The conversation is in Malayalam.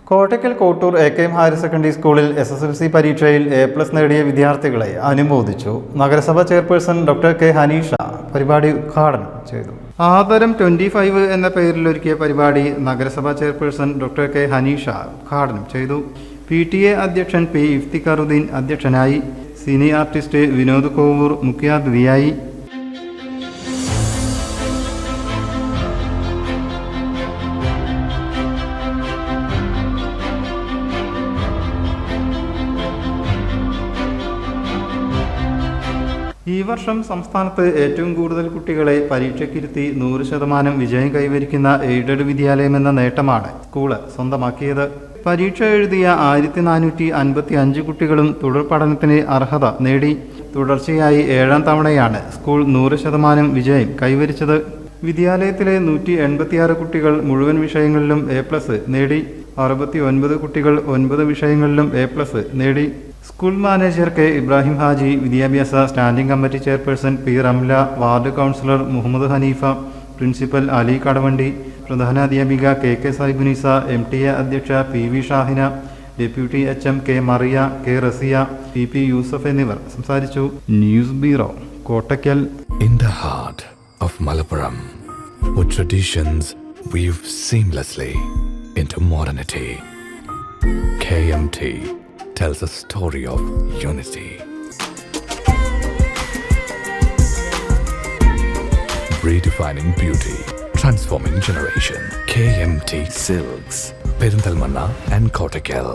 കോട്ടയ്ക്കൽ കോട്ടൂർ എ.കെ.എം. ഹയർ സെക്കൻഡറി സ്കൂളിൽ SSLC പരീക്ഷയിൽ A+ നേടിയ വിദ്യാർത്ഥികളെ അനുമോദിച്ചു. നഗരസഭ ചെയർപേഴ്സൺ ഡോക്ടർ കെ ഹനീഷ പരിപാടി ഉദ്ഘാടനം ചെയ്തു. ആദരം 25 എന്ന പേരിൽ ഒരുക്കിയ പരിപാടി നഗരസഭ ചെയർപേഴ്സൺ ഡോക്ടർ കെ ഹനീഷ ഉദ്ഘാടനം ചെയ്തു. PTA അധ്യക്ഷൻ P. ഇഫ്തിഖാറുദ്ദീൻ അധ്യക്ഷനായി. സിനി ആർട്ടിസ്റ്റ് വിനോദ് കോവൂർ മുഖ്യാതിഥിയായി. ഈ വർഷം സംസ്ഥാനത്ത് ഏറ്റവും കൂടുതൽ കുട്ടികളെ പരീക്ഷയ്ക്കിരുത്തി 100% വിജയം കൈവരിക്കുന്ന എയ്ഡഡ് വിദ്യാലയമെന്ന നേട്ടമാണ് സ്കൂള് സ്വന്തമാക്കിയത്. പരീക്ഷ എഴുതിയ 1455 കുട്ടികളും തുടർ പഠനത്തിന് അർഹത നേടി. തുടർച്ചയായി 7ാം തവണയാണ് സ്കൂൾ 100% വിജയം കൈവരിച്ചത്. വിദ്യാലയത്തിലെ 186 കുട്ടികൾ മുഴുവൻ വിഷയങ്ങളിലും A+ നേടി. 69 കുട്ടികൾ 9 വിഷയങ്ങളിലും A+ നേടി. School manager K. Ibrahim Haji, വിദ്യാഭ്യാസ standing committee chairperson P. Ramla, ward councillor Muhammad Haneefa, principal Ali Kadavandi, പ്രധാനാധ്യാപിക K. സാഹിബുനിസ, MTA അധ്യക്ഷ PV Shahina, deputy HM K. Mariya, K. Raziya, PP Yusuf എന്നിവർ സംസാരിച്ചു. News bureau, Kottakkal. In the heart of Malappuram, with traditions weave seamlessly into modernity, KMT tells a story of unity. Redefining beauty, transforming generation. KMT Silks, Perinthalmanna and Kottakkal.